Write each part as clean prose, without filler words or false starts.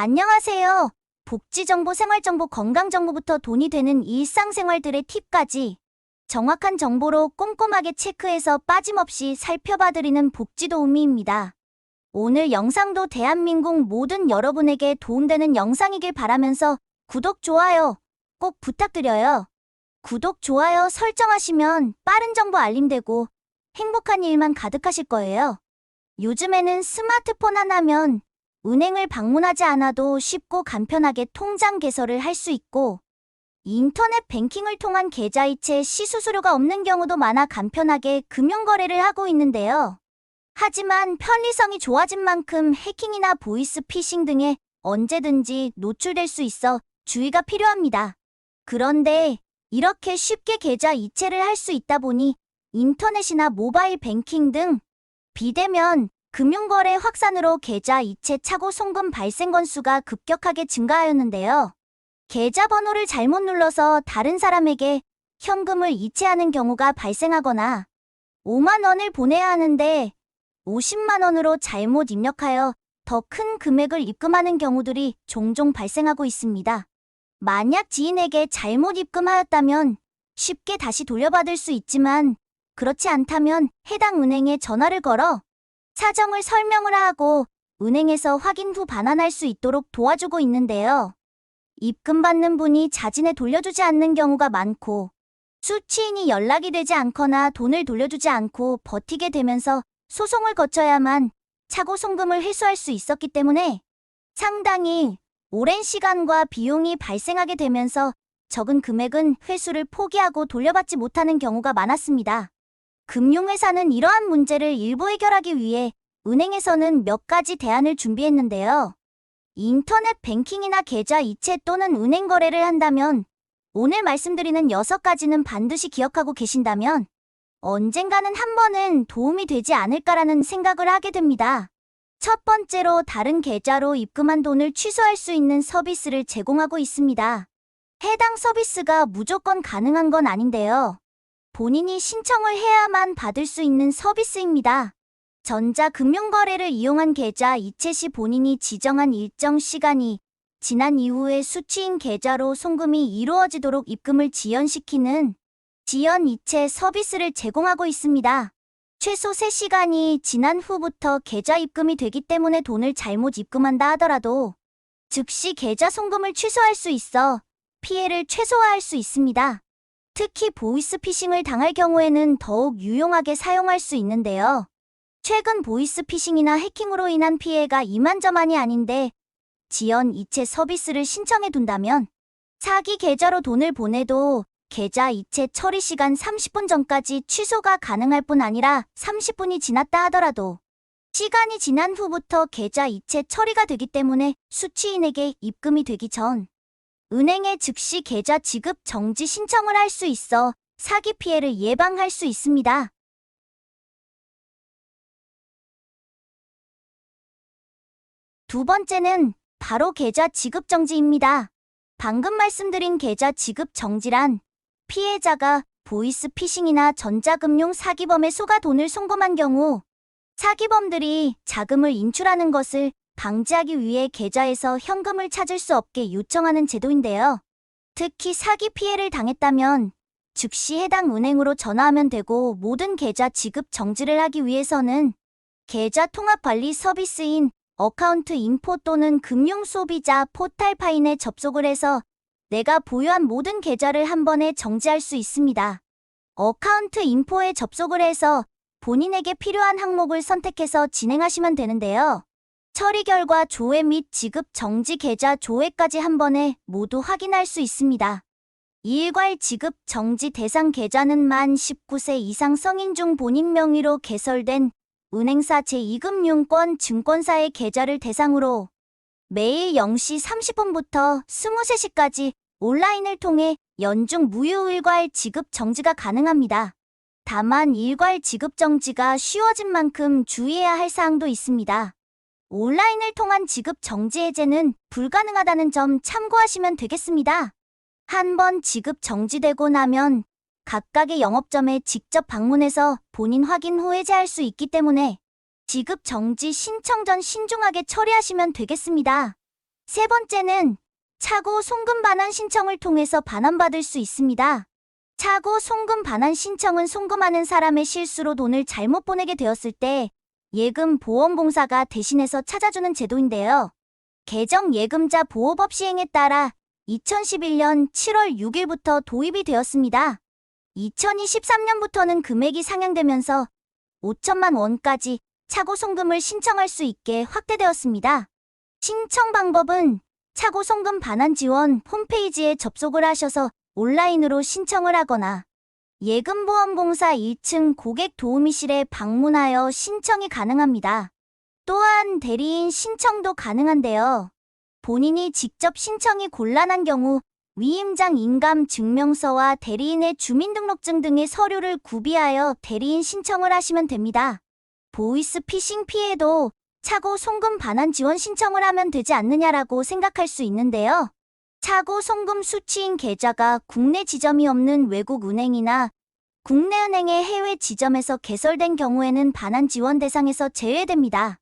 안녕하세요. 복지정보, 생활정보, 건강정보부터 돈이 되는 일상생활들의 팁까지 정확한 정보로 꼼꼼하게 체크해서 빠짐없이 살펴봐드리는 복지도우미입니다. 오늘 영상도 대한민국 모든 여러분에게 도움되는 영상이길 바라면서 구독, 좋아요 꼭 부탁드려요. 구독, 좋아요 설정하시면 빠른 정보 알림되고 행복한 일만 가득하실 거예요. 요즘에는 스마트폰 하나면 은행을 방문하지 않아도 쉽고 간편하게 통장 개설을 할 수 있고 인터넷 뱅킹을 통한 계좌이체 시수수료가 없는 경우도 많아 간편하게 금융거래를 하고 있는데요. 하지만 편리성이 좋아진 만큼 해킹이나 보이스피싱 등에 언제든지 노출될 수 있어 주의가 필요합니다. 그런데 이렇게 쉽게 계좌 이체를 할 수 있다 보니 인터넷이나 모바일 뱅킹 등 비대면 금융거래 확산으로 계좌 이체 착오 송금 발생 건수가 급격하게 증가하였는데요. 계좌번호를 잘못 눌러서 다른 사람에게 현금을 이체하는 경우가 발생하거나 5만 원을 보내야 하는데 50만 원으로 잘못 입력하여 더 큰 금액을 입금하는 경우들이 종종 발생하고 있습니다. 만약 지인에게 잘못 입금하였다면 쉽게 다시 돌려받을 수 있지만 그렇지 않다면 해당 은행에 전화를 걸어 사정을 설명을 하고 은행에서 확인 후 반환할 수 있도록 도와주고 있는데요. 입금받는 분이 자진해 돌려주지 않는 경우가 많고 수취인이 연락이 되지 않거나 돈을 돌려주지 않고 버티게 되면서 소송을 거쳐야만 착오 송금을 회수할 수 있었기 때문에 상당히 오랜 시간과 비용이 발생하게 되면서 적은 금액은 회수를 포기하고 돌려받지 못하는 경우가 많았습니다. 금융회사는 이러한 문제를 일부 해결하기 위해 은행에서는 몇 가지 대안을 준비했는데요. 인터넷 뱅킹이나 계좌 이체 또는 은행 거래를 한다면 오늘 말씀드리는 6가지는 반드시 기억하고 계신다면 언젠가는 한 번은 도움이 되지 않을까라는 생각을 하게 됩니다. 첫 번째로 다른 계좌로 입금한 돈을 취소할 수 있는 서비스를 제공하고 있습니다. 해당 서비스가 무조건 가능한 건 아닌데요. 본인이 신청을 해야만 받을 수 있는 서비스입니다. 전자금융거래를 이용한 계좌 이체 시 본인이 지정한 일정 시간이 지난 이후에 수취인 계좌로 송금이 이루어지도록 입금을 지연시키는 지연 이체 서비스를 제공하고 있습니다. 최소 3시간이 지난 후부터 계좌 입금이 되기 때문에 돈을 잘못 입금한다 하더라도 즉시 계좌 송금을 취소할 수 있어 피해를 최소화할 수 있습니다. 특히 보이스피싱을 당할 경우에는 더욱 유용하게 사용할 수 있는데요. 최근 보이스피싱이나 해킹으로 인한 피해가 이만저만이 아닌데 지연 이체 서비스를 신청해 둔다면 사기 계좌로 돈을 보내도 계좌 이체 처리 시간 30분 전까지 취소가 가능할 뿐 아니라 30분이 지났다 하더라도 시간이 지난 후부터 계좌 이체 처리가 되기 때문에 수취인에게 입금이 되기 전 은행에 즉시 계좌 지급 정지 신청을 할 수 있어 사기 피해를 예방할 수 있습니다. 두 번째는 바로 계좌 지급 정지입니다. 방금 말씀드린 계좌 지급 정지란 피해자가 보이스피싱이나 전자금융 사기범에 속아 돈을 송금한 경우 사기범들이 자금을 인출하는 것을 방지하기 위해 계좌에서 현금을 찾을 수 없게 요청하는 제도인데요. 특히 사기 피해를 당했다면 즉시 해당 은행으로 전화하면 되고 모든 계좌 지급 정지를 하기 위해서는 계좌 통합 관리 서비스인 어카운트 인포 또는 금융소비자 포탈 파인에 접속을 해서 내가 보유한 모든 계좌를 한 번에 정지할 수 있습니다. 어카운트 인포에 접속을 해서 본인에게 필요한 항목을 선택해서 진행하시면 되는데요. 처리 결과 조회 및 지급 정지 계좌 조회까지 한 번에 모두 확인할 수 있습니다. 일괄 지급 정지 대상 계좌는 만 19세 이상 성인 중 본인 명의로 개설된 은행사 제2금융권 증권사의 계좌를 대상으로 매일 0시 30분부터 23시까지 온라인을 통해 연중 무휴 일괄 지급 정지가 가능합니다. 다만 일괄 지급 정지가 쉬워진 만큼 주의해야 할 사항도 있습니다. 온라인을 통한 지급 정지 해제는 불가능하다는 점 참고하시면 되겠습니다. 한번 지급 정지되고 나면 각각의 영업점에 직접 방문해서 본인 확인 후 해제할 수 있기 때문에 지급 정지 신청 전 신중하게 처리하시면 되겠습니다. 세 번째는 차고 송금 반환 신청을 통해서 반환받을 수 있습니다. 차고 송금 반환 신청은 송금하는 사람의 실수로 돈을 잘못 보내게 되었을 때 예금 보험공사가 대신해서 찾아주는 제도인데요. 개정 예금자 보호법 시행에 따라 2011년 7월 6일부터 도입이 되었습니다. 2023년부터는 금액이 상향되면서 5천만 원까지 차고 송금을 신청할 수 있게 확대되었습니다. 신청 방법은 차고 송금 반환 지원 홈페이지에 접속을 하셔서 온라인으로 신청을 하거나 예금보험공사 1층 고객도우미실에 방문하여 신청이 가능합니다. 또한 대리인 신청도 가능한데요. 본인이 직접 신청이 곤란한 경우 위임장 인감증명서와 대리인의 주민등록증 등의 서류를 구비하여 대리인 신청을 하시면 됩니다. 보이스피싱 피해도 차고 송금 반환 지원 신청을 하면 되지 않느냐라고 생각할 수 있는데요. 차고 송금 수취인 계좌가 국내 지점이 없는 외국 은행이나 국내 은행의 해외 지점에서 개설된 경우에는 반환 지원 대상에서 제외됩니다.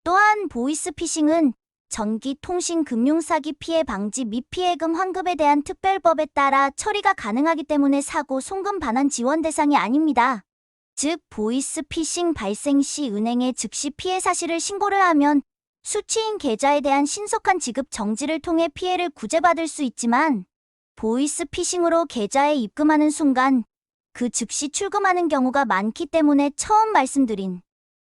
또한 보이스피싱은 전기통신금융사기 피해 방지 및 피해금 환급에 대한 특별법에 따라 처리가 가능하기 때문에 사고 송금 반환 지원 대상이 아닙니다. 즉, 보이스피싱 발생 시 은행에 즉시 피해 사실을 신고를 하면 수취인 계좌에 대한 신속한 지급 정지를 통해 피해를 구제받을 수 있지만 보이스피싱으로 계좌에 입금하는 순간 그 즉시 출금하는 경우가 많기 때문에 처음 말씀드린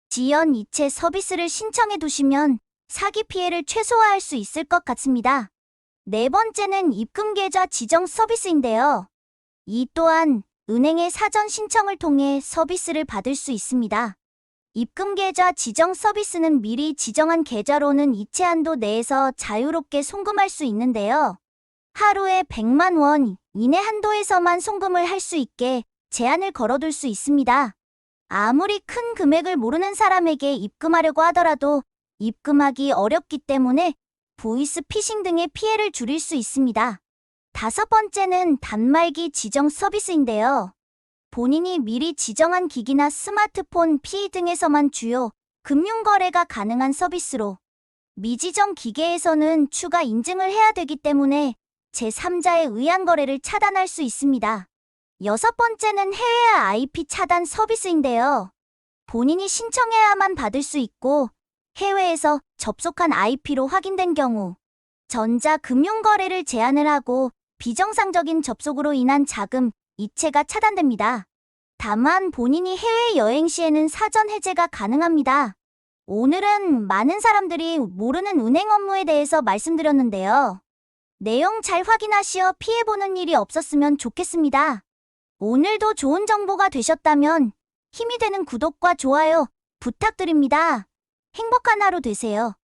지연 이체 서비스를 신청해 두시면 사기 피해를 최소화할 수 있을 것 같습니다. 네 번째는 입금계좌 지정 서비스인데요. 이 또한 은행의 사전 신청을 통해 서비스를 받을 수 있습니다. 입금계좌 지정 서비스는 미리 지정한 계좌로는 이체 한도 내에서 자유롭게 송금할 수 있는데요. 하루에 100만 원 이내 한도에서만 송금을 할 수 있게 제한을 걸어둘 수 있습니다. 아무리 큰 금액을 모르는 사람에게 입금하려고 하더라도 입금하기 어렵기 때문에 보이스피싱 등의 피해를 줄일 수 있습니다. 다섯 번째는 단말기 지정 서비스인데요. 본인이 미리 지정한 기기나 스마트폰, 피 등에서만 주요 금융거래가 가능한 서비스로 미지정 기계에서는 추가 인증을 해야 되기 때문에 제3자에 의한 거래를 차단할 수 있습니다. 여섯 번째는 해외 IP 차단 서비스인데요. 본인이 신청해야만 받을 수 있고 해외에서 접속한 IP로 확인된 경우 전자금융거래를 제한을 하고 비정상적인 접속으로 인한 자금, 이체가 차단됩니다. 다만 본인이 해외여행 시에는 사전 해제가 가능합니다. 오늘은 많은 사람들이 모르는 은행 업무에 대해서 말씀드렸는데요. 내용 잘 확인하시어 피해보는 일이 없었으면 좋겠습니다. 오늘도 좋은 정보가 되셨다면 힘이 되는 구독과 좋아요 부탁드립니다. 행복한 하루 되세요.